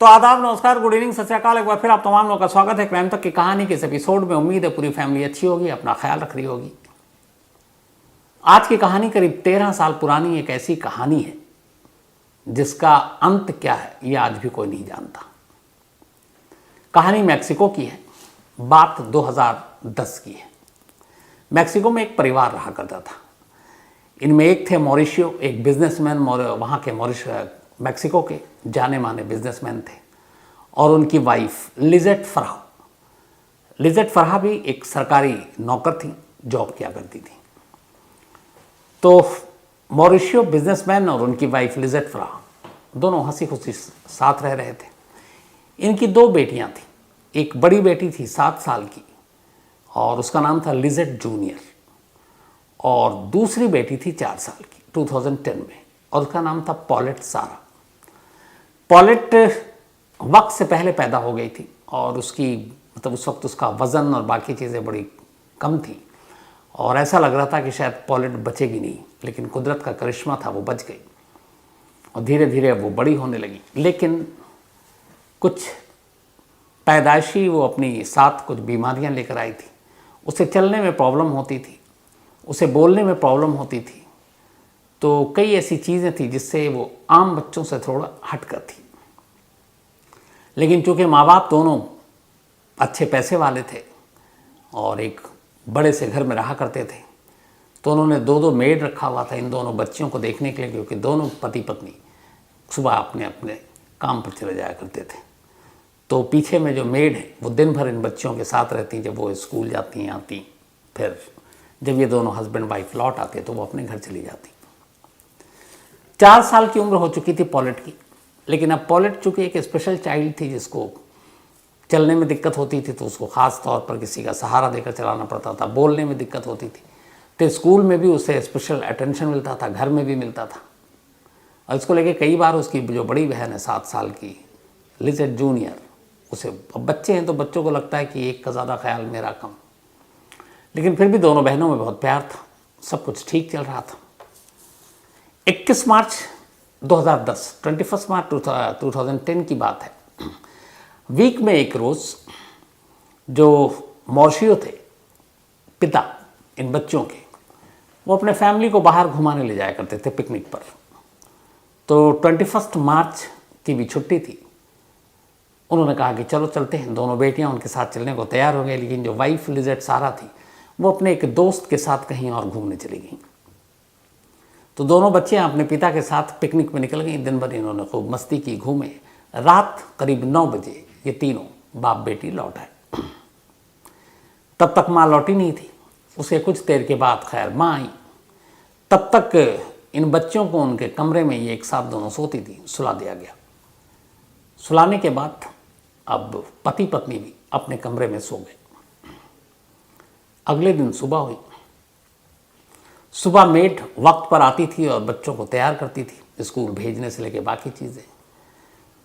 तो आदाब, नमस्कार, गुड इवनिंग, सत श्री अकाल। एक बार फिर आप तमाम लोगों का स्वागत है क्राइम तक की कहानी के इस एपिसोड में। उम्मीद है पूरी फैमिली अच्छी होगी, अपना ख्याल रख रही होगी। आज की कहानी करीब 13 साल पुरानी एक ऐसी कहानी है जिसका अंत क्या है ये आज भी कोई नहीं जानता। कहानी मैक्सिको की है, बात 2010 की है। मैक्सिको में एक परिवार रहा करता था। इनमें एक थे मॉरिशियो, एक बिजनेसमैन, वहाँ के मैक्सिको के जाने माने बिजनेसमैन थे, और उनकी वाइफ लिजेट फराह। लिजेट फराह भी एक सरकारी नौकर थी, जॉब किया करती थी। तो मॉरिशियो बिजनेसमैन और उनकी वाइफ लिजेट फराह दोनों हंसी खुशी साथ रह रहे थे। इनकी 2 बेटियां थीं। एक बड़ी बेटी थी 7 साल की और उसका नाम था लिजेट जूनियर, और दूसरी बेटी थी 4 साल की 2010 में, और उसका नाम था पॉलेट सारा। पॉलेट वक्त से पहले पैदा हो गई थी और उसकी उस वक्त उसका वज़न और बाकी चीज़ें बड़ी कम थी, और ऐसा लग रहा था कि शायद पॉलेट बचेगी नहीं, लेकिन कुदरत का करिश्मा था, वो बच गई और धीरे धीरे वो बड़ी होने लगी। लेकिन कुछ पैदाइशी वो अपनी साथ कुछ बीमारियां लेकर आई थी। उसे चलने में प्रॉब्लम होती थी, उसे बोलने में प्रॉब्लम होती थी। तो कई ऐसी चीज़ें थी जिससे वो आम बच्चों से थोड़ा हटकर थी। लेकिन चूँकि माँ बाप दोनों अच्छे पैसे वाले थे और एक बड़े से घर में रहा करते थे, तो उन्होंने 2 मेड रखा हुआ था इन दोनों बच्चियों को देखने के लिए, क्योंकि दोनों पति पत्नी सुबह अपने अपने काम पर चले जाया करते थे। तो पीछे में जो मेड है वो दिन भर इन बच्चियों के साथ रहती, जब वो स्कूल जाती हैं आती, फिर जब ये दोनों हस्बैंड वाइफ लौट आते तो वो अपने घर चली जाती। 4 साल की उम्र हो चुकी थी पॉलेट की, लेकिन अब पॉलेट चूँकि एक स्पेशल चाइल्ड थी जिसको चलने में दिक्कत होती थी, तो उसको ख़ास तौर पर किसी का सहारा देकर चलाना पड़ता था। बोलने में दिक्कत होती थी, तो स्कूल में भी उसे स्पेशल अटेंशन मिलता था, घर में भी मिलता था। और इसको लेके कई बार उसकी जो बड़ी बहन है 7 साल की लिजेट जूनियर, उसे अब बच्चे हैं तो बच्चों को लगता है कि एक का ज़्यादा ख्याल मेरा कम, लेकिन फिर भी दोनों बहनों में बहुत प्यार था, सब कुछ ठीक चल रहा था। 21 मार्च 2010, 21 मार्च 2010 की बात है। वीक में एक रोज़ जो मॉरिशियो थे, पिता इन बच्चों के, वो अपने फैमिली को बाहर घुमाने ले जाया करते थे पिकनिक पर। तो 21 मार्च की भी छुट्टी थी। उन्होंने कहा कि चलो चलते हैं। दोनों बेटियां उनके साथ चलने को तैयार हो गई, लेकिन जो वाइफ लिजेट सारा थी वो अपने एक दोस्त के साथ कहीं और घूमने चली गई। तो दोनों बच्चे अपने पिता के साथ पिकनिक में निकल गई। दिन भर इन्होंने खूब मस्ती की, घूमे। रात करीब 9 बजे ये तीनों बाप बेटी लौट आए। तब तक माँ लौटी नहीं थी। उसके कुछ देर के बाद खैर माँ आई। तब तक इन बच्चों को उनके कमरे में ये एक साथ दोनों सोती थी, सुला दिया गया। सुलाने के बाद अब पति पत्नी भी अपने कमरे में सो गए। अगले दिन सुबह हुई। सुबह मेड वक्त पर आती थी और बच्चों को तैयार करती थी, स्कूल भेजने से लेके बाकी चीज़ें।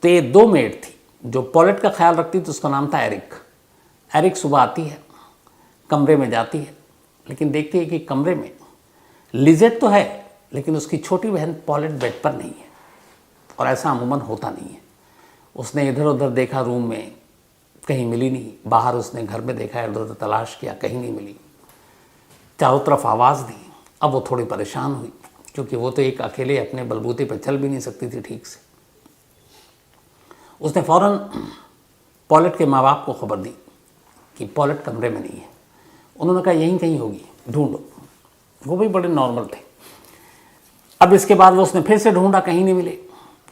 तो ये 2 मेड थी। जो पॉलेट का ख्याल रखती थी उसका नाम था एरिक। एरिक सुबह आती है, कमरे में जाती है, लेकिन देखती है कि कमरे में लिजेट तो है, लेकिन उसकी छोटी बहन पॉलेट बेड पर नहीं है, और ऐसा अमूमन होता नहीं है। उसने इधर उधर देखा, रूम में कहीं मिली नहीं। बाहर उसने घर में देखा, इधर उधर तलाश किया, कहीं नहीं मिली। चारों तरफ आवाज़ दी। अब वो थोड़ी परेशान हुई, क्योंकि वो तो एक अकेले अपने बलबूते पर चल भी नहीं सकती थी ठीक से। उसने फ़ौरन पॉलेट के माँ बाप को खबर दी कि पॉलेट कमरे में नहीं है। उन्होंने कहा यहीं कहीं होगी, ढूंढो। वो भी बड़े नॉर्मल थे। अब इसके बाद वो उसने फिर से ढूंढा, कहीं नहीं मिले।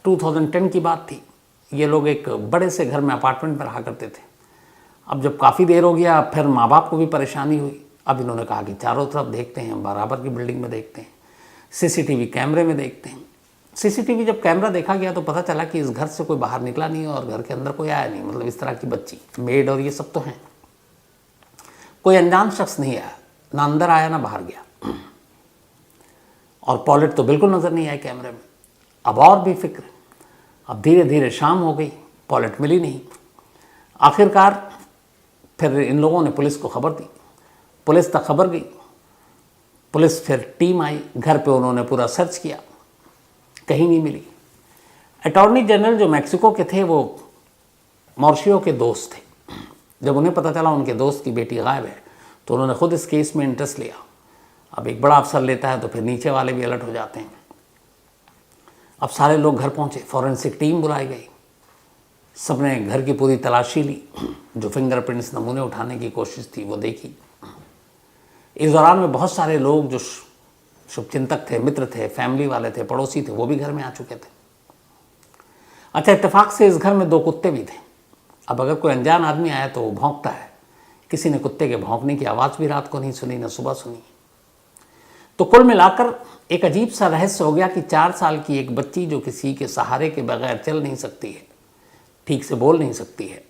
2010 की बात थी। ये लोग एक बड़े से घर में अपार्टमेंट में रहा करते थे। अब जब काफ़ी देर हो गया, फिर माँ बाप को भी परेशानी हुई। अब इन्होंने कहा कि चारों तरफ देखते हैं, बराबर की बिल्डिंग में देखते हैं, सीसीटीवी कैमरे में देखते हैं। सीसीटीवी जब कैमरा देखा गया तो पता चला कि इस घर से कोई बाहर निकला नहीं और घर के अंदर कोई आया नहीं। मतलब इस तरह की बच्ची, मेड और ये सब तो हैं, कोई अनजान शख्स नहीं आया, ना अंदर आया ना बाहर गया। और पॉलेट तो बिल्कुल नज़र नहीं आया कैमरे में। अब और भी फिक्र। अब धीरे धीरे शाम हो गई, पॉलेट मिली नहीं। आखिरकार फिर इन लोगों ने पुलिस को खबर दी। पुलिस तक खबर गई। पुलिस फिर टीम आई, घर पे उन्होंने पूरा सर्च किया, कहीं नहीं मिली। अटॉर्नी जनरल जो मैक्सिको के थे वो मॉरिशियो के दोस्त थे। जब उन्हें पता चला उनके दोस्त की बेटी गायब है तो उन्होंने खुद इस केस में इंटरेस्ट लिया। अब एक बड़ा अफसर लेता है तो फिर नीचे वाले भी अलर्ट हो जाते हैं। अब सारे लोग घर पहुंचे, फॉरेंसिक टीम बुलाई गई, सबने घर की पूरी तलाशी ली, जो फिंगरप्रिंट्स नमूने उठाने की कोशिश थी वो देखी। इस दौरान में बहुत सारे लोग जो शुभचिंतक थे, मित्र थे, फैमिली वाले थे, पड़ोसी थे, वो भी घर में आ चुके थे। अच्छा, इत्तेफाक से इस घर में 2 कुत्ते भी थे। अब अगर कोई अनजान आदमी आया तो वो भौंकता है। किसी ने कुत्ते के भौंकने की आवाज़ भी रात को नहीं सुनी, न सुबह सुनी। तो कुल मिलाकर एक अजीब सा रहस्य हो गया कि 4 साल की एक बच्ची जो किसी के सहारे के बगैर चल नहीं सकती है, ठीक से बोल नहीं सकती है,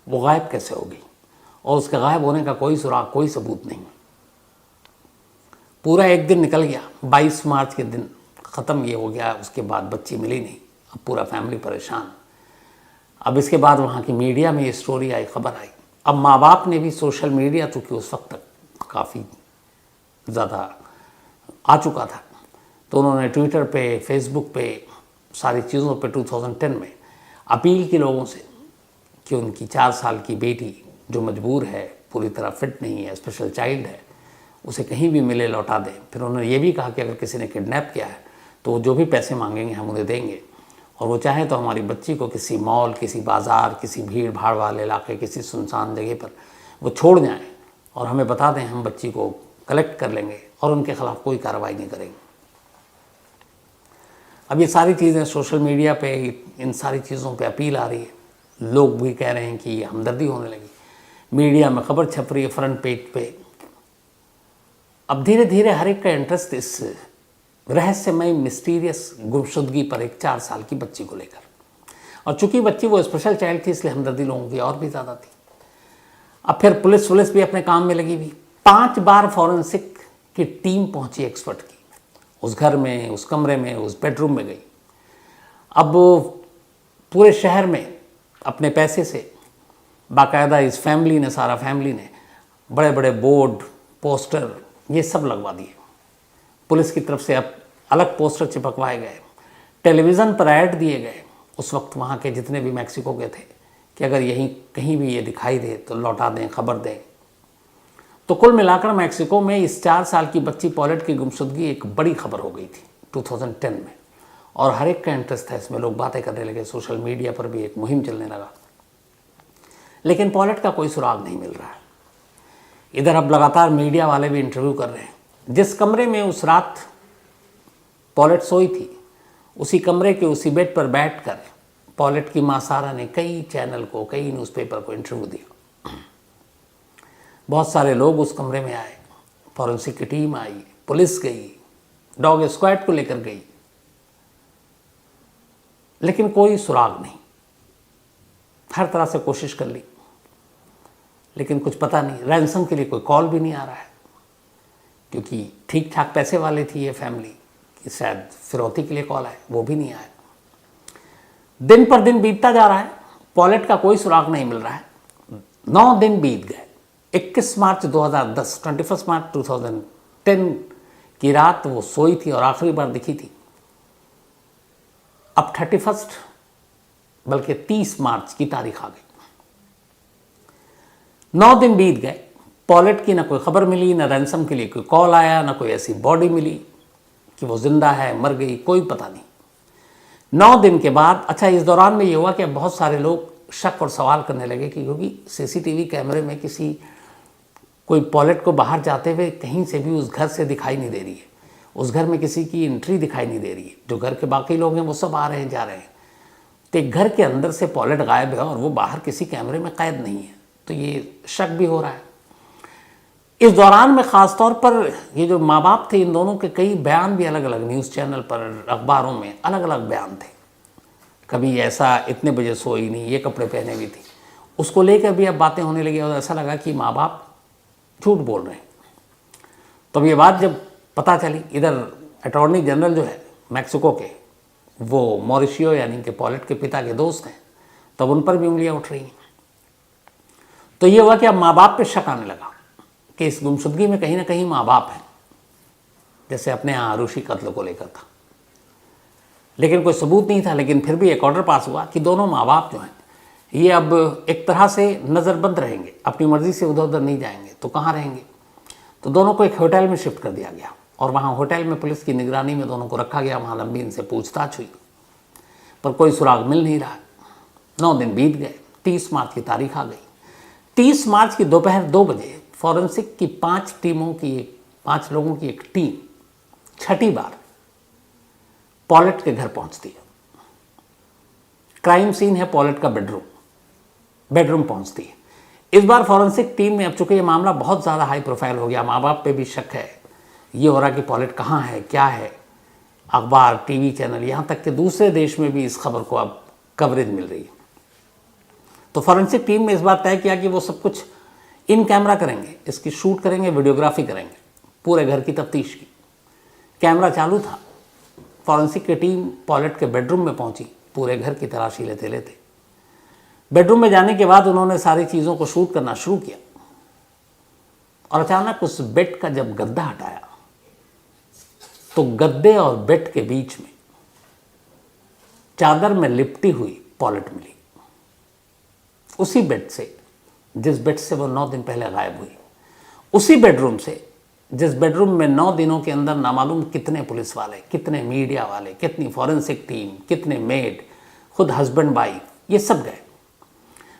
वो गायब कैसे हो गई, और उसके गायब होने का कोई सुराग, कोई सबूत नहीं। पूरा एक दिन निकल गया, 22 मार्च के दिन ख़त्म ये हो गया, उसके बाद बच्ची मिली नहीं। अब पूरा फैमिली परेशान। अब इसके बाद वहाँ की मीडिया में ये स्टोरी आई, खबर आई। अब माँ बाप ने भी सोशल मीडिया, चूँकि उस वक्त तक काफ़ी ज़्यादा आ चुका था, तो उन्होंने ट्विटर पे, फेसबुक पे, सारी चीज़ों पे 2010 में अपील की लोगों से कि उनकी 4 साल की बेटी जो मजबूर है, पूरी तरह फिट नहीं है, स्पेशल चाइल्ड है, उसे कहीं भी मिले लौटा दें। फिर उन्होंने ये भी कहा कि अगर किसी ने किडनैप किया है तो जो भी पैसे मांगेंगे हम उन्हें देंगे, और वो चाहे तो हमारी बच्ची को किसी मॉल, किसी बाज़ार, किसी भीड़ भाड़ वाले इलाके, किसी सुनसान जगह पर वो छोड़ जाएं और हमें बता दें, हम बच्ची को कलेक्ट कर लेंगे और उनके खिलाफ कोई कार्रवाई नहीं करेंगे। अब ये सारी चीज़ें सोशल मीडिया पे, इन सारी चीज़ों पे अपील आ रही है। लोग भी कह रहे हैं कि हमदर्दी होने लगी, मीडिया में खबर छप रही है फ्रंट पेज पे। अब धीरे धीरे हर एक का इंटरेस्ट इस रहस्यमय मिस्टीरियस गुमशुदगी पर एक 4 साल की बच्ची को लेकर, और चूंकि बच्ची वो स्पेशल चाइल्ड थी इसलिए हमदर्दी लोगों की और भी ज़्यादा थी। अब फिर पुलिस भी अपने काम में लगी हुई। 5 बार फॉरेंसिक की टीम पहुंची एक्सपर्ट की, उस घर में, उस कमरे में, उस बेडरूम में गई। अब पूरे शहर में अपने पैसे से बाकायदा इस फैमिली ने, सारा फैमिली ने बड़े बड़े बोर्ड, पोस्टर, ये सब लगवा दिए। पुलिस की तरफ से अब अलग पोस्टर चिपकवाए गए, टेलीविज़न पर ऐड दिए गए उस वक्त वहाँ के जितने भी मैक्सिको के थे कि अगर यहीं कहीं भी ये दिखाई दे तो लौटा दें, खबर दें। तो कुल मिलाकर मैक्सिको में इस 4 साल की बच्ची पॉलेट की गुमशुदगी एक बड़ी खबर हो गई थी 2010 में, और हर एक का इंटरेस्ट था इसमें। लोग बातें करने लगे, सोशल मीडिया पर भी एक मुहिम चलने लगा, लेकिन पॉलेट का कोई सुराग नहीं मिल रहा है। इधर अब लगातार मीडिया वाले भी इंटरव्यू कर रहे हैं। जिस कमरे में उस रात पॉलेट सोई थी, उसी कमरे के उसी बेड पर बैठकर पॉलेट की मां सारा ने कई चैनल को, कई न्यूज़पेपर को इंटरव्यू दिया। बहुत सारे लोग उस कमरे में आए, फॉरेंसिक की टीम आई, पुलिस गई, डॉग स्क्वाड को लेकर गई, लेकिन कोई सुराग नहीं। हर तरह से कोशिश कर ली, लेकिन कुछ पता नहीं। रैंसम के लिए कोई कॉल भी नहीं आ रहा है, क्योंकि ठीक ठाक पैसे वाले थी ये फैमिली, कि शायद फिरौती के लिए कॉल आए, वो भी नहीं आया। दिन पर दिन बीतता जा रहा है, पॉलेट का कोई सुराग नहीं मिल रहा है। 9 दिन बीत गए। 21 मार्च 2010, 21 मार्च 2010 की रात वो सोई थी और आखिरी बार दिखी थी। अब 31 बल्कि 30 मार्च की तारीख आ गई। 9 दिन बीत गए, पॉलेट की ना कोई खबर मिली, ना रैंसम के लिए कोई कॉल आया, ना कोई ऐसी बॉडी मिली कि वो जिंदा है, मर गई, कोई पता नहीं। 9 दिन के बाद, अच्छा इस दौरान में ये हुआ कि बहुत सारे लोग शक और सवाल करने लगे कि क्योंकि सीसीटीवी कैमरे में कोई पॉलेट को बाहर जाते हुए कहीं से भी उस घर से दिखाई नहीं दे रही है, उस घर में किसी की एंट्री दिखाई नहीं दे रही है। जो घर के बाकी लोग हैं वो सब आ रहे हैं, जा रहे हैं, तो एक घर के अंदर से पॉलेट गायब है और वो बाहर किसी कैमरे में कैद नहीं है, तो ये शक भी हो रहा है। इस दौरान में ख़ास तौर पर ये जो माँ बाप थे, इन दोनों के कई बयान भी अलग अलग न्यूज़ चैनल पर, अखबारों में अलग अलग बयान थे। कभी ऐसा इतने बजे सोई नहीं, ये कपड़े पहने हुई थी, उसको लेकर भी अब बातें होने लगी और ऐसा लगा कि माँ बाप झूठ बोल रहे हैं। तो अब ये बात जब पता चली, इधर अटॉर्नी जनरल जो है मैक्सिको के, वो मॉरिशियो यानी कि पॉलेट के पिता के दोस्त हैं, तब उन पर भी उंगलियां उठ रही हैं। तो ये हुआ कि अब माँ बाप पे शक आने लगा कि इस गुमशुदगी में कहीं ना कहीं माँ बाप हैं, जैसे अपने यहाँ आरुषि कत्ल को लेकर था। लेकिन कोई सबूत नहीं था, लेकिन फिर भी एक ऑर्डर पास हुआ कि दोनों माँ बाप जो हैं ये अब एक तरह से नज़रबंद रहेंगे, अपनी मर्जी से उधर उधर नहीं जाएंगे, तो कहाँ रहेंगे। तो दोनों को एक होटल में शिफ्ट कर दिया गया और वहाँ होटल में पुलिस की निगरानी में दोनों को रखा गया। वहाँ लंबी इनसे पूछताछ हुई, पर कोई सुराग मिल नहीं रहा। 9 दिन बीत गए, 30 मार्च की तारीख आ गई। 30 मार्च की दोपहर 2 बजे फॉरेंसिक की 5 लोगों की एक टीम छठी बार पॉलेट के घर पहुंचती है। क्राइम सीन है पॉलेट का बेडरूम पहुंचती है। इस बार फॉरेंसिक टीम में, अब चूंकि ये मामला बहुत ज़्यादा हाई प्रोफाइल हो गया, माँ बाप पे भी शक है, ये हो रहा कि पॉलेट कहाँ है, क्या है, अखबार, टीवी चैनल, यहाँ तक कि दूसरे देश में भी इस खबर को अब कवरेज मिल रही है। तो फॉरेंसिक टीम ने इस बार तय किया कि वो सब कुछ इन कैमरा करेंगे, इसकी शूट करेंगे, वीडियोग्राफी करेंगे, पूरे घर की तफ्तीश की। कैमरा चालू था। फॉरेंसिक की टीम पॉलेट के बेडरूम में पहुंची, पूरे घर की तलाशी लेते लेते। बेडरूम में जाने के बाद उन्होंने सारी चीज़ों को शूट करना शुरू किया और अचानक उस बेड का जब गद्दा हटाया तो गद्दे और बेड के बीच में चादर में लिपटी हुई पॉलेट मिली, उसी बेड से जिस बेड से वो 9 दिन पहले गायब हुई, उसी बेडरूम से जिस बेडरूम में 9 दिनों के अंदर नामालूम कितने पुलिस वाले, कितने मीडिया वाले, कितनी फॉरेंसिक टीम, कितने मेड, खुद हस्बैंड वाइफ, ये सब गए।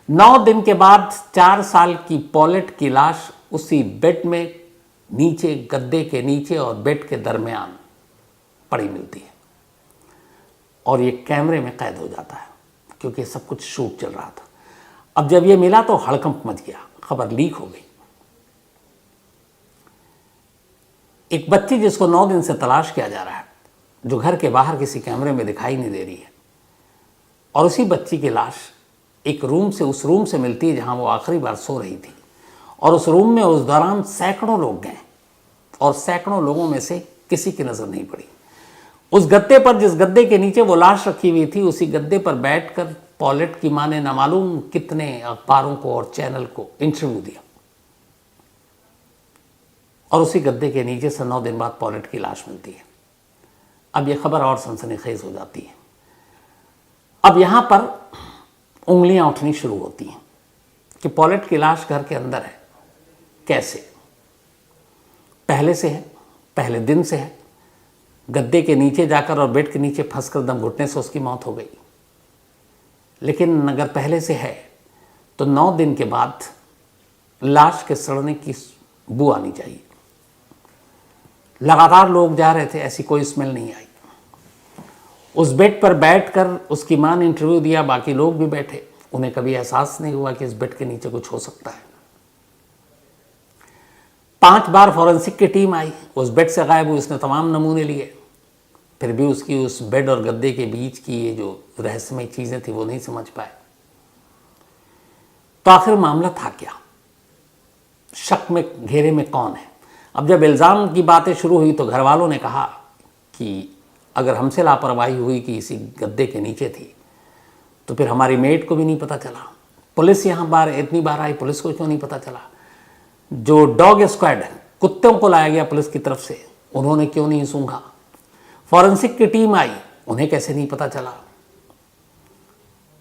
9 दिन के बाद 4 साल की पॉलेट की लाश उसी बेड में नीचे, गद्दे के नीचे और बेड के दरमियान पड़ी मिलती है और ये कैमरे में कैद हो जाता है, क्योंकि सब कुछ शूट चल रहा था। अब जब ये मिला तो हड़कंप मच गया, खबर लीक हो गई। एक बच्ची जिसको 9 दिन से तलाश किया जा रहा है, जो घर के बाहर किसी कैमरे में दिखाई नहीं दे रही है, और उसी बच्ची की लाश एक रूम से, उस रूम से मिलती है जहां वो आखिरी बार सो रही थी। और उस रूम में उस दौरान सैकड़ों लोग गए और सैकड़ों लोगों में से किसी की नजर नहीं पड़ी। उस गद्दे पर, जिस गद्दे के नीचे वो लाश रखी हुई थी, उसी गद्दे पर बैठकर पॉलेट की मां ने नामालूम कितने अखबारों को और चैनल को इंटरव्यू दिया और उसी गद्दे के नीचे से 9 दिन बाद पॉलेट की लाश मिलती है। अब यह खबर और सनसनीखेज हो जाती है। अब यहां पर उंगलियां उठनी शुरू होती हैं कि पॉलेट की लाश घर के अंदर है, कैसे? पहले से है, पहले दिन से है, गद्दे के नीचे जाकर और बेड के नीचे फंसकर दम घुटने से उसकी मौत हो गई। लेकिन अगर पहले से है तो 9 दिन के बाद लाश के सड़ने की बू आनी चाहिए। लगातार लोग जा रहे थे, ऐसी कोई स्मेल नहीं आई। उस बेड पर बैठकर उसकी मां ने इंटरव्यू दिया, बाकी लोग भी बैठे, उन्हें कभी एहसास नहीं हुआ कि इस बेड के नीचे कुछ हो सकता है। 5 बार फॉरेंसिक की टीम आई, उस बेड से गायब हुई, उसने तमाम नमूने लिए, फिर भी उसकी उस बेड और गद्दे के बीच की ये जो रहस्यमय चीजें थी वो नहीं समझ पाए। तो आखिर मामला था क्या? शक में घेरे में कौन है? अब जब इल्ज़ाम की बातें शुरू हुई तो घर वालों ने कहा कि अगर हमसे लापरवाही हुई कि इसी गद्दे के नीचे थी तो फिर हमारी मेड को भी नहीं पता चला। पुलिस यहाँ इतनी बार आई, पुलिस को क्यों नहीं पता चला? जो डॉग स्क्वाड है, कुत्तों को लाया गया पुलिस की तरफ से, उन्होंने क्यों नहीं सूंघा? फॉरेंसिक की टीम आई, उन्हें कैसे नहीं पता चला?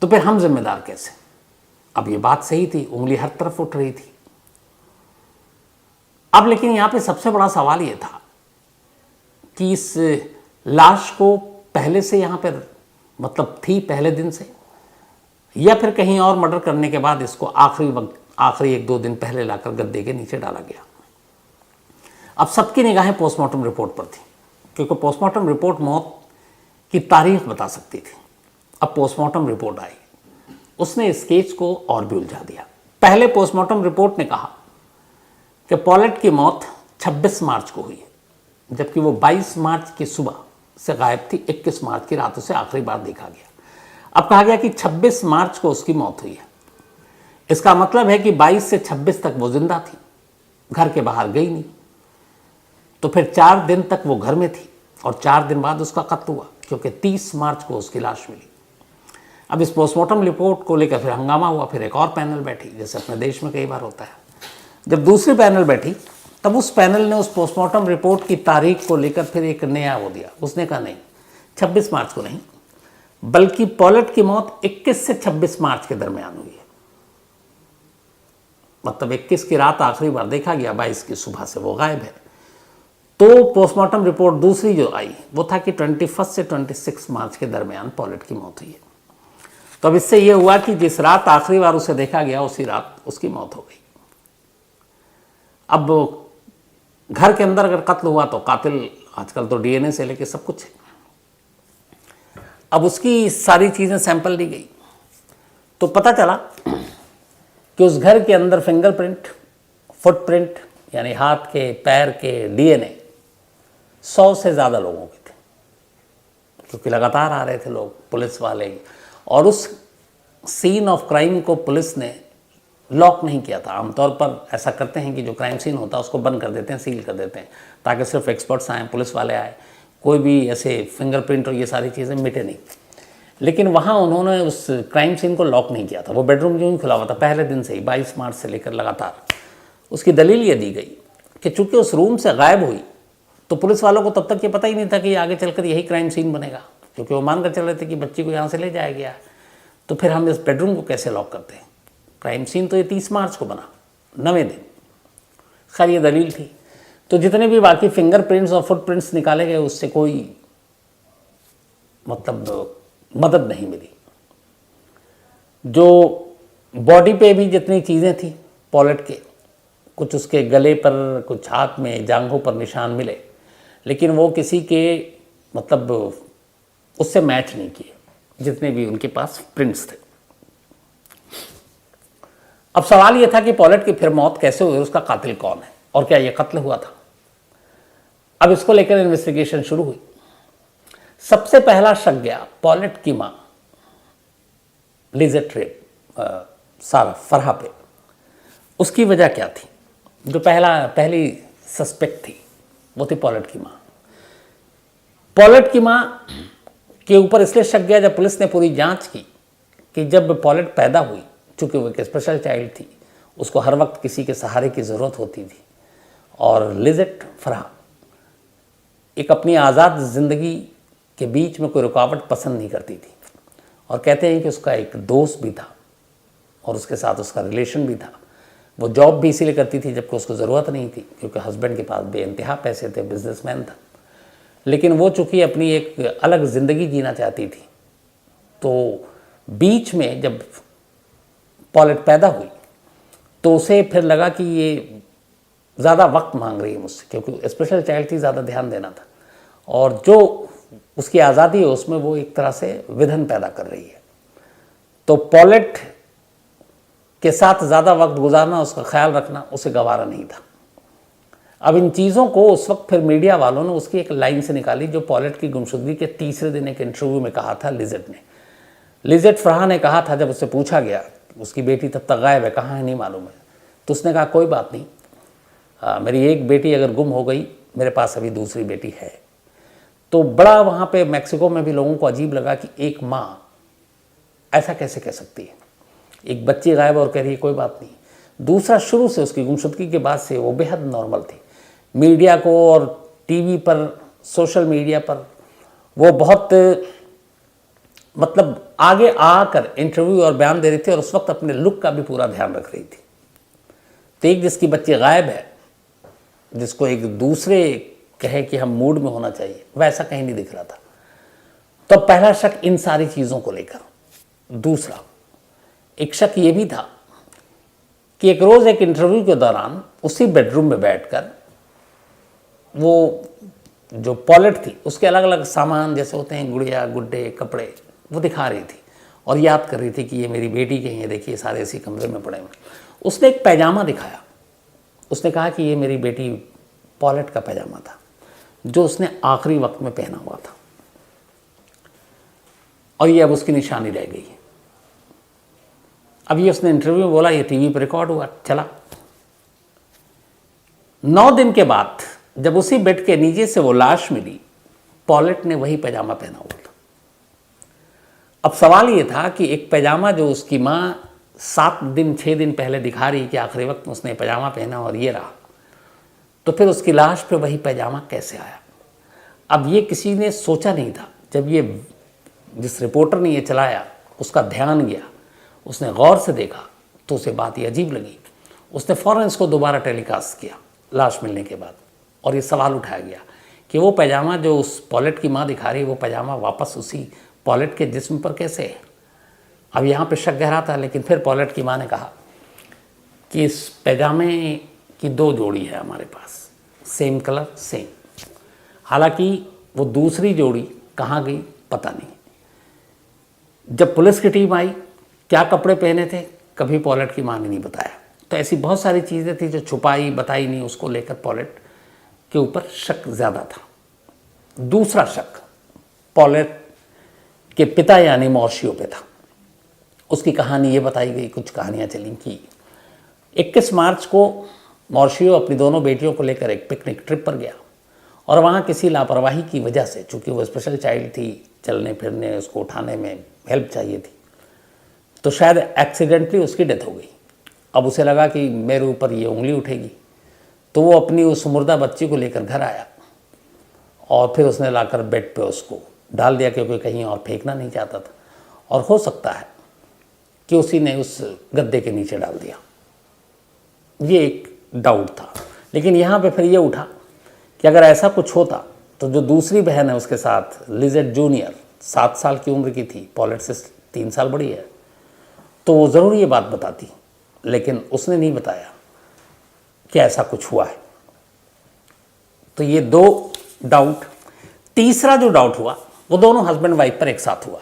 तो फिर हम जिम्मेदार कैसे? अब ये बात सही थी, उंगली हर तरफ उठ रही थी। अब लेकिन यहां पे सबसे बड़ा सवाल ये था कि इस लाश को पहले से यहां पर मतलब थी, पहले दिन से, या फिर कहीं और मर्डर करने के बाद इसको आखिरी 1-2 दिन पहले लाकर गद्दे के नीचे डाला गया। अब सबकी निगाहें पोस्टमार्टम रिपोर्ट पर थी, क्योंकि पोस्टमार्टम रिपोर्ट मौत की तारीख बता सकती थी। अब पोस्टमार्टम रिपोर्ट आई, उसने इस केस को और भी उलझा दिया। पहले पोस्टमार्टम रिपोर्ट ने कहा कि पॉलेट की मौत 26 मार्च को हुई है, जबकि वो 22 मार्च की सुबह से गायब थी, 21 मार्च की रात उसे आखिरी बार देखा गया। अब कहा गया कि 26 मार्च को उसकी मौत हुई है। इसका मतलब है कि 22 से 26 तक वो जिंदा थी, घर के बाहर गई नहीं। तो फिर 4 दिन तक वो घर में थी और 4 दिन बाद उसका कत्ल हुआ, क्योंकि 30 मार्च को उसकी लाश मिली। अब इस पोस्टमार्टम रिपोर्ट को लेकर फिर हंगामा हुआ। फिर एक और पैनल बैठी, जैसे अपने देश में कई बार होता है। जब दूसरी पैनल बैठी तब उस पैनल ने उस पोस्टमार्टम रिपोर्ट की तारीख को लेकर फिर एक नया वो दिया। उसने कहा नहीं, 26 मार्च को नहीं, बल्कि पॉलेट की मौत 21 से 26 मार्च के दरमियान हुई है। मतलब 21 की रात आखिरी बार देखा गया, 22 की सुबह से वो गायब है। तो पोस्टमार्टम रिपोर्ट दूसरी जो आई वो था कि 21 से 26 मार्च के दरमियान पॉलेट की मौत हुई है। तो अब इससे यह हुआ कि जिस रात आखिरी बार उसे देखा गया उसी रात उसकी मौत हो गई। अब घर के अंदर अगर कत्ल हुआ तो कातिल, आजकल तो डीएनए से लेके सब कुछ है। अब उसकी सारी चीजें सैंपल ली गई तो पता चला कि उस घर के अंदर फिंगरप्रिंट, फुटप्रिंट यानी हाथ के पैर के डीएनए 100 से ज़्यादा लोगों के थे, क्योंकि लगातार आ रहे थे लोग, पुलिस वाले। और उस सीन ऑफ क्राइम को पुलिस ने लॉक नहीं किया था। आमतौर पर ऐसा करते हैं कि जो क्राइम सीन होता है उसको बंद कर देते हैं, सील कर देते हैं, ताकि सिर्फ एक्सपर्ट्स आएँ, पुलिस वाले आए, कोई भी ऐसे फिंगरप्रिंट और ये सारी चीज़ें मिटे नहीं। लेकिन वहाँ उन्होंने उस क्राइम सीन को लॉक नहीं किया था। वो बेडरूम जो ही खुला हुआ था पहले दिन से ही, 22 मार्च से लेकर लगातार। उसकी दलील ये दी गई कि चूंकि उस रूम से गायब हुई तो पुलिस वालों को तब तक ये पता ही नहीं था कि आगे चलकर यही क्राइम सीन बनेगा, क्योंकि वो मान कर चल रहे थे कि बच्ची को यहाँ से ले जाया गया, तो फिर हम इस बेडरूम को कैसे लॉक करते हैं। क्राइम सीन तो ये 30 मार्च को बना, 9वें दिन। खैर ये दलील थी। तो जितने भी बाकी फिंगरप्रिंट्स और फुटप्रिंट्स निकाले गए उससे कोई मतलब मदद नहीं मिली। जो बॉडी पे भी जितनी चीज़ें थी पॉलेट के, कुछ उसके गले पर, कुछ हाथ में, जांघों पर निशान मिले, लेकिन वो किसी के मतलब उससे मैच नहीं किए जितने भी उनके पास प्रिंट्स थे। अब सवाल यह था कि पॉलेट की फिर मौत कैसे हुई, उसका कातिल कौन है और क्या यह कत्ल हुआ था। अब इसको लेकर इन्वेस्टिगेशन शुरू हुई। सबसे पहला शक गया पॉलेट की मां लिजेट सारा फरहा पे। उसकी वजह क्या थी? जो पहली सस्पेक्ट थी वो थी पॉलेट की मां। पॉलेट की मां के ऊपर इसलिए शक गया जब पुलिस ने पूरी जांच की कि जब पॉलेट पैदा हुई, चूंकि वो एक स्पेशल चाइल्ड थी, उसको हर वक्त किसी के सहारे की ज़रूरत होती थी, और लिजेट फरहा एक अपनी आज़ाद ज़िंदगी के बीच में कोई रुकावट पसंद नहीं करती थी। और कहते हैं कि उसका एक दोस्त भी था और उसके साथ उसका रिलेशन भी था। वो जॉब भी इसीलिए करती थी जबकि उसको ज़रूरत नहीं थी, क्योंकि हस्बैंड के पास बेइंतहा पैसे थे, बिजनेसमैन था। लेकिन वो चूँकि अपनी एक अलग ज़िंदगी जीना चाहती थी, तो बीच में जब पॉलेट पैदा हुई तो उसे फिर लगा कि ये ज़्यादा वक्त मांग रही है मुझसे, क्योंकि स्पेशल चाइल्ड थी, ज़्यादा ध्यान देना था, और जो उसकी आज़ादी है उसमें वो एक तरह से विघन पैदा कर रही है। तो पॉलेट के साथ ज़्यादा वक्त गुजारना, उसका ख्याल रखना उसे गवारा नहीं था। अब इन चीज़ों को उस वक्त फिर मीडिया वालों ने उसकी एक लाइन से निकाली जो पॉलेट की गुमशुदगी के तीसरे दिन एक इंटरव्यू में कहा था लिजेट ने। लिजेट फरहा ने कहा था, जब उससे पूछा गया, उसकी बेटी तब तक गायब है, कहाँ है नहीं मालूम है, तो उसने कहा कोई बात नहीं, मेरी एक बेटी अगर गुम हो गई, मेरे पास अभी दूसरी बेटी है। तो बड़ा वहाँ पे मैक्सिको में भी लोगों को अजीब लगा कि एक माँ ऐसा कैसे कह सकती है, एक बच्ची गायब और कह रही है कोई बात नहीं। दूसरा, शुरू से उसकी गुमशुदगी के बाद से वो बेहद नॉर्मल थी। मीडिया को और टीवी पर, सोशल मीडिया पर वो बहुत मतलब आगे आकर इंटरव्यू और बयान दे रही थी, और उस वक्त अपने लुक का भी पूरा ध्यान रख रही थी। तो एक जिसकी बच्ची गायब है, जिसको एक दूसरे कहे कि हम मूड में होना चाहिए, वैसा कहीं नहीं दिख रहा था। तो पहला शक इन सारी चीज़ों को लेकर। दूसरा एक शक ये भी था कि एक रोज़ एक इंटरव्यू के दौरान उसी बेडरूम में बैठकर वो जो पॉलेट थी उसके अलग अलग सामान जैसे होते हैं, गुड़िया, गुड्डे, कपड़े, वो दिखा रही थी और याद कर रही थी कि ये मेरी बेटी के हैं, देखिए सारे इसी कमरे में पड़े हुए। उसने एक पैजामा दिखाया, उसने कहा कि ये मेरी बेटी पॉलेट का पैजामा था जो उसने आखिरी वक्त में पहना हुआ था, और ये अब उसकी निशानी रह गई है। अब ये उसने इंटरव्यू में बोला, ये टीवी पर रिकॉर्ड हुआ, चला। 9 दिन के बाद जब उसी बेड के नीचे से वो लाश मिली, पॉलेट ने वही पैजामा पहना हुआ था। अब सवाल ये था कि एक पैजामा जो उसकी माँ 7 दिन 6 दिन पहले दिखा रही कि आखिरी वक्त में उसने पैजामा पहना और ये रहा, तो फिर उसकी लाश पे वही पैजामा कैसे आया? अब ये किसी ने सोचा नहीं था। जब ये जिस रिपोर्टर ने ये चलाया उसका ध्यान गया, उसने गौर से देखा तो उसे बात ये अजीब लगी। उसने फ़ौरन इसको दोबारा टेलीकास्ट किया लाश मिलने के बाद, और ये सवाल उठाया गया कि वो पैजामा जो उस पॉलेट की माँ दिखा रही है, वो पैजामा वापस उसी पॉलेट के जिस्म पर कैसे है। अब यहाँ पे शक गहरा था, लेकिन फिर पॉलेट की माँ ने कहा कि इस पैजामे की 2 जोड़ी है हमारे पास, सेम कलर सेम। हालांकि वो दूसरी जोड़ी कहाँ गई पता नहीं। जब पुलिस की टीम आई, क्या कपड़े पहने थे कभी पॉलेट की माँ ने नहीं बताया। तो ऐसी बहुत सारी चीज़ें थी जो छुपाई बताई नहीं, उसको लेकर पॉलेट के ऊपर शक ज़्यादा था। दूसरा शक पॉलेट के पिता यानी मॉर्शियो पे था। उसकी कहानी ये बताई गई, कुछ कहानियाँ चली कि 21 मार्च को मॉर्शियो अपनी दोनों बेटियों को लेकर एक पिकनिक ट्रिप पर गया, और वहाँ किसी लापरवाही की वजह से, चूँकि वो स्पेशल चाइल्ड थी, चलने फिरने उसको उठाने में हेल्प चाहिए थी, तो शायद एक्सीडेंटली उसकी डेथ हो गई। अब उसे लगा कि मेरे ऊपर ये उंगली उठेगी, तो वो अपनी उस मुर्दा बच्ची को लेकर घर आया और फिर उसने लाकर बेड पे उसको डाल दिया, क्योंकि कहीं और फेंकना नहीं चाहता था, और हो सकता है कि उसी ने उस गद्दे के नीचे डाल दिया। ये एक डाउट था। लेकिन यहाँ पे फिर ये उठा कि अगर ऐसा कुछ होता तो जो दूसरी बहन है उसके साथ, लिजेट जूनियर, 7 साल की उम्र की थी, पॉलेट से 3 साल बड़ी है, तो वो ज़रूर ये बात बताती, लेकिन उसने नहीं बताया कि ऐसा कुछ हुआ है। तो ये 2 डाउट। तीसरा जो डाउट हुआ वो दोनों हस्बैंड वाइफ पर एक साथ हुआ,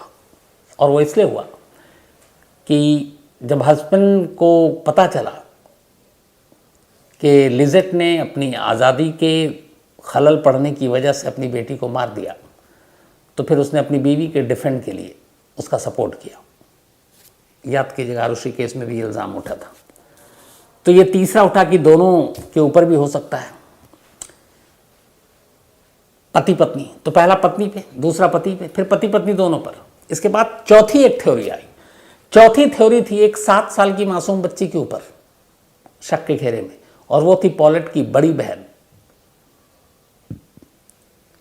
और वो इसलिए हुआ कि जब हस्बैंड को पता चला कि लिजेट ने अपनी आज़ादी के खलल पड़ने की वजह से अपनी बेटी को मार दिया, तो फिर उसने अपनी बीवी के डिफेंड के लिए उसका सपोर्ट किया। याद कीजिएगा आरुषि केस में भी इल्ज़ाम उठा था। तो ये तीसरा उठा कि दोनों के ऊपर भी हो सकता है, पति पत्नी। तो पहला पत्नी पे, दूसरा पति पे, फिर पति पत्नी दोनों पर। इसके बाद चौथी एक थ्योरी आई। चौथी थ्योरी थी एक 7 साल की मासूम बच्ची के ऊपर शक के घेरे में, और वो थी पॉलेट की बड़ी बहन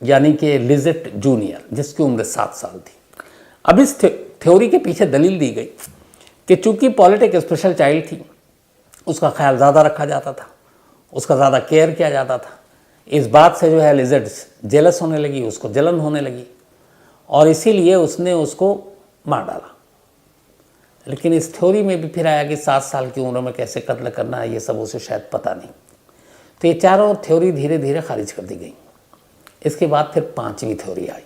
यानी कि लिजेट जूनियर, जिसकी उम्र 7 साल थी। अब इस थ्योरी के पीछे दलील दी गई कि चूंकि पॉलेट एक स्पेशल चाइल्ड थी, उसका ख्याल ज़्यादा रखा जाता था, उसका ज़्यादा केयर किया जाता था। इस बात से जो है लिजेट जेलस होने लगी, उसको जलन होने लगी, और इसीलिए उसने उसको मार डाला। लेकिन इस थ्योरी में भी फिर आया कि 7 साल की उम्र में कैसे कत्ल करना है, ये सब उसे शायद पता नहीं। तो ये चारों थ्योरी धीरे धीरे खारिज कर दी गई। इसके बाद फिर 5वीं थ्योरी आई,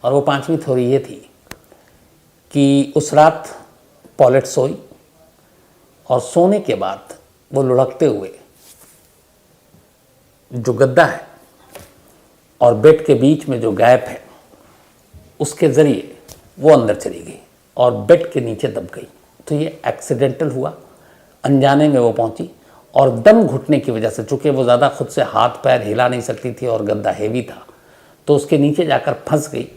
और वो 5वीं थ्योरी ये थी कि उस रात पॉलेट सोई, और सोने के बाद वो लुढ़कते हुए जो गद्दा है और बेड के बीच में जो गैप है, उसके ज़रिए वो अंदर चली गई और बेड के नीचे दब गई। तो ये एक्सीडेंटल हुआ, अनजाने में वो पहुंची, और दम घुटने की वजह से, चूँकि वो ज़्यादा खुद से हाथ पैर हिला नहीं सकती थी और गद्दा हेवी था, तो उसके नीचे जाकर फंस गई,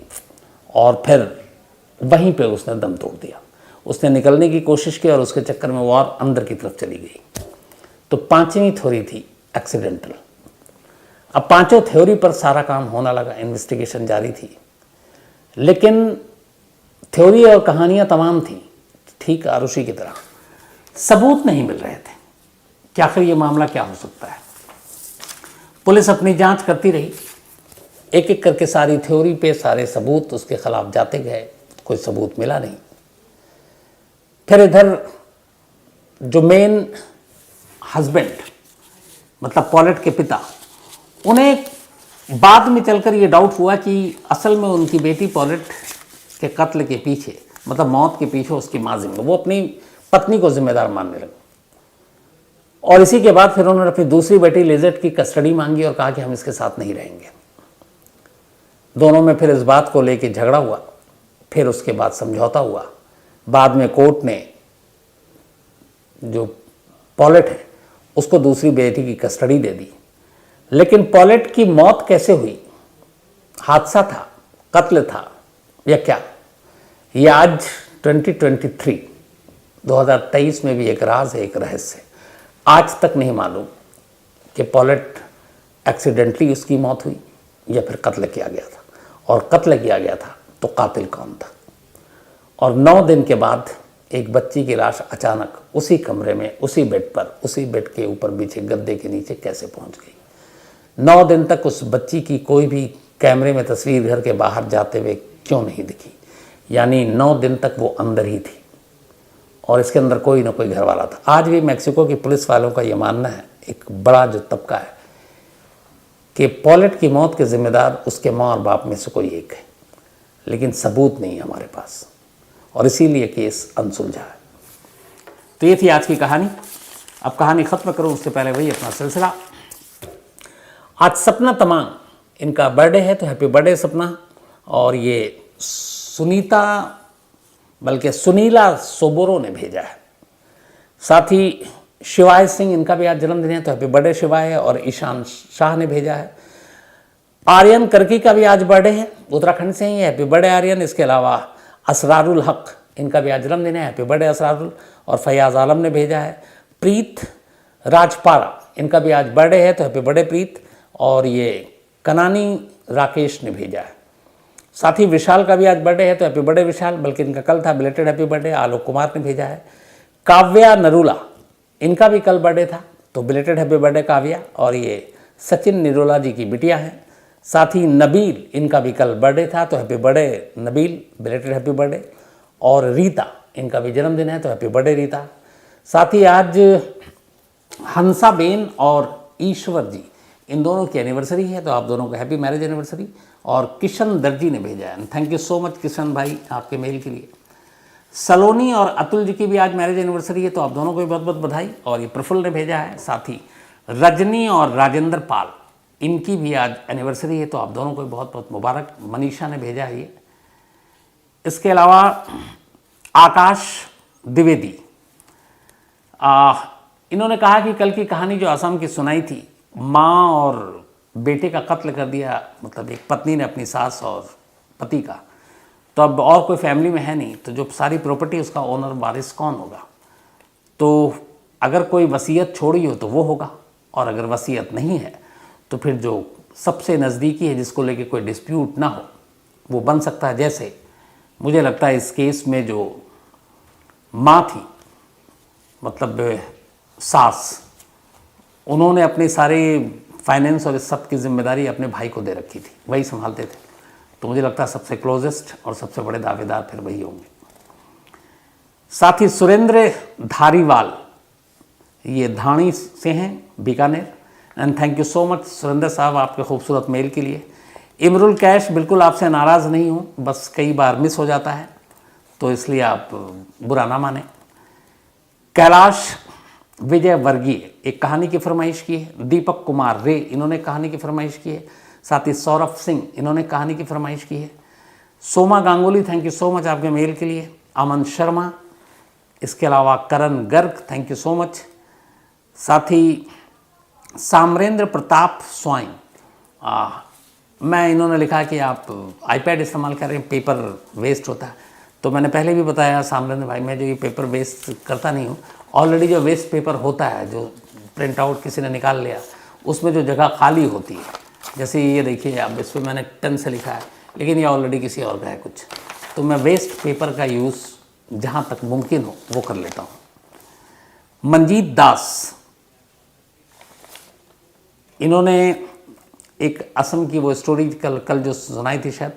और फिर वहीं पे उसने दम तोड़ दिया। उसने निकलने की कोशिश की और उसके चक्कर में वो और अंदर की तरफ चली गई। तो 5वीं थ्योरी थी एक्सीडेंटल। अब 5 थ्योरी पर सारा काम होना लगा, इन्वेस्टिगेशन जारी थी, लेकिन थ्योरी और कहानियाँ तमाम थी, ठीक आरुषि की तरह। सबूत नहीं मिल रहे थे कि आखिर ये मामला क्या हो सकता है। पुलिस अपनी जांच करती रही, एक एक करके सारी थ्योरी पे सारे सबूत उसके खिलाफ जाते गए, कोई सबूत मिला नहीं। फिर इधर जो मेन हस्बैंड मतलब पॉलेट के पिता, उन्हें बाद में चलकर ये डाउट हुआ कि असल में उनकी बेटी पॉलेट के कत्ल के पीछे, मतलब मौत के पीछे उसकी माँ जिम्मेदार, वो अपनी पत्नी को जिम्मेदार मानने लगे। और इसी के बाद फिर उन्होंने अपनी दूसरी बेटी लिजेट की कस्टडी मांगी और कहा कि हम इसके साथ नहीं रहेंगे। दोनों में फिर इस बात को लेकर झगड़ा हुआ, फिर उसके बाद समझौता हुआ। बाद में कोर्ट ने जो पॉलेट है उसको दूसरी बेटी की कस्टडी दे दी। लेकिन पॉलेट की मौत कैसे हुई, हादसा था, कत्ल था या क्या, ये आज 2023 में भी एक राज है, एक रहस्य है। आज तक नहीं मालूम कि पॉलेट एक्सीडेंटली उसकी मौत हुई या फिर कत्ल किया गया था, और कत्ल किया गया था तो कातिल कौन था। और 9 दिन के बाद एक बच्ची की लाश अचानक उसी कमरे में, उसी बेड पर, उसी बेड के ऊपर बिछे गद्दे के नीचे कैसे पहुंच गई। 9 दिन तक उस बच्ची की कोई भी कैमरे में तस्वीर घर के बाहर जाते हुए क्यों नहीं दिखी। यानी 9 दिन तक वो अंदर ही थी और इसके अंदर कोई ना कोई घर वाला था। आज भी मैक्सिको की पुलिस वालों का ये मानना है, एक बड़ा जो तबका है, कि पॉलेट की मौत के जिम्मेदार उसके माँ और बाप में से कोई एक है, लेकिन सबूत नहीं है हमारे पास और इसीलिए केस अनसुलझा है। तो ये थी आज की कहानी। अब कहानी खत्म करूं उससे पहले वही अपना सिलसिला। आज सपना तमांग, इनका बर्थडे है, तो हैप्पी बर्थडे सपना। और ये सुनीता, बल्कि सुनीला सोबोरो ने भेजा है। साथ ही शिवाय सिंह, इनका भी आज जन्मदिन है, तो हैप्पी बर्थडे शिवाय। और ईशान शाह ने भेजा है। आर्यन करकी का भी आज बर्थडे है, उत्तराखंड से ही है, हैप्पी बर्थडे आर्यन। इसके अलावा असरारुल हक, इनका भी आज जन्मदिन है, हैप्पी बर्थडे असरारुल। और फयाज आलम ने भेजा है। प्रीत राजपारा, इनका भी आज बर्थडे है, तो हैप्पी बर्थडे प्रीत। और ये कनानी राकेश ने भेजा है। साथ ही विशाल का भी आज बर्थडे है, तो हैप्पी बर्थडे विशाल, बल्कि इनका कल था, belated happy birthday. Alok Kumar ने भेजा है। काव्या नरूला, इनका भी कल बर्थडे था, तो बिलेटेड हैप्पी बर्थडे काव्या। और ये सचिन निरोला जी की बिटिया हैं। साथ ही नबील, इनका भी कल बर्थडे था, तो happy birthday Nabeel, belated happy birthday. और रीता, इनका भी जन्मदिन है, तो हैप्पी बर्थडे रीता। साथ ही आज हंसाबेन और ईश्वर जी, इन दोनों की एनिवर्सरी है, तो आप दोनों को हैप्पी मैरिज एनिवर्सरी। और किशन दर्जी ने भेजा है, thank you so much Kishan भाई आपके मेल के लिए। सलोनी और अतुल जी की भी आज मैरिज एनिवर्सरी है, तो आप दोनों को भी बहुत बहुत बधाई। और ये प्रफुल्ल ने भेजा है। साथ ही रजनी और राजेंद्र पाल, इनकी भी आज एनिवर्सरी है, तो आप दोनों को भी बहुत बहुत मुबारक। मनीषा ने भेजा है ये। इसके अलावा आकाश द्विवेदी, इन्होंने कहा कि कल की कहानी जो असम की सुनाई थी, माँ और बेटे का कत्ल कर दिया, मतलब एक पत्नी ने अपनी सास और पति का, तो अब और कोई फैमिली में है नहीं, तो जो सारी प्रॉपर्टी उसका ओनर वारिस कौन होगा। तो अगर कोई वसीयत छोड़ी हो तो वो होगा, और अगर वसीयत नहीं है तो फिर जो सबसे नज़दीकी है, जिसको लेके कोई डिस्प्यूट ना हो, वो बन सकता है। जैसे मुझे लगता है इस केस में जो माँ थी, मतलब सास, उन्होंने अपने सारे फाइनेंस और इस सब की जिम्मेदारी अपने भाई को दे रखी थी, वही संभालते थे। तो मुझे लगता है सबसे क्लोजेस्ट और सबसे बड़े दावेदार फिर वही होंगे। साथ ही सुरेंद्र धारीवाल, ये धाणी से हैं, Bikaner. And thank you so much Surendra साहब आपके खूबसूरत मेल के लिए। इमरुल कैश, बिल्कुल आपसे नाराज़ नहीं हूँ, बस कई बार मिस हो जाता है, तो इसलिए आप बुरा ना माने। कैलाश विजय वर्गीय, एक कहानी की फरमाइश की है। दीपक कुमार रे, इन्होंने कहानी की फरमाइश की है। साथ ही सौरभ सिंह, इन्होंने कहानी की फरमाइश की है। Soma Ganguly, thank you so much आपके मेल के लिए। अमन शर्मा, इसके अलावा Karan Garg, thank you so much. साथ ही सामरेंद्र प्रताप स्वाइन, मैं इन्होंने लिखा कि आप आईपैड इस्तेमाल कर रहे हैं, पेपर वेस्ट होता है। तो मैंने पहले भी बताया सामरेंद्र भाई, मैं जो ये पेपर वेस्ट करता नहीं हूँ। ऑलरेडी जो वेस्ट पेपर होता है, जो प्रिंट आउट किसी ने निकाल लिया, उसमें जो जगह खाली होती है, जैसे ये देखिए अब इस पर मैंने 10 से लिखा है, लेकिन ये ऑलरेडी किसी और का है कुछ, तो मैं वेस्ट पेपर का यूज़ जहाँ तक मुमकिन हो वो कर लेता हूँ। मंजीत दास, इन्होंने एक असम की वो स्टोरी कल जो सुनाई थी, शायद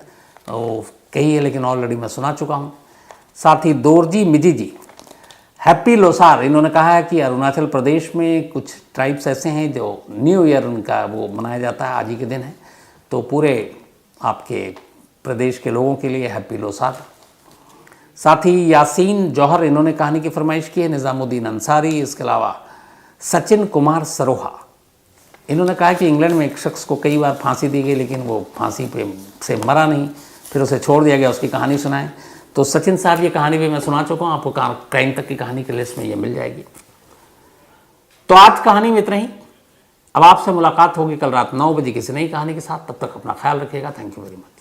वो कही है, लेकिन ऑलरेडी मैं सुना चुका हूँ। साथ ही दोरजी मिजी जी, हैप्पी लोसार, इन्होंने कहा है कि अरुणाचल प्रदेश में कुछ ट्राइब्स ऐसे हैं जो न्यू ईयर उनका वो मनाया जाता है, आज ही के दिन है, तो पूरे आपके प्रदेश के लोगों के लिए हैप्पी लोसार। साथ ही यासीन जौहर, इन्होंने कहानी की फरमाइश की है। निज़ामुद्दीन अंसारी, इसके अलावा सचिन कुमार सरोहा, इन्होंने कहा कि इंग्लैंड में एक शख्स को कई बार फांसी दी गई, लेकिन वो फांसी पे से मरा नहीं, फिर उसे छोड़ दिया गया, उसकी कहानी सुनाएं। तो सचिन साहब, ये कहानी भी मैं सुना चुका हूँ आपको, क्राइम तक की कहानी की लिस्ट में ये मिल जाएगी। तो आज कहानी में इतना ही। अब आपसे मुलाकात होगी कल रात 9 बजे किसी नई कहानी के साथ। तब तक अपना ख्याल रखिएगा। Thank you very much.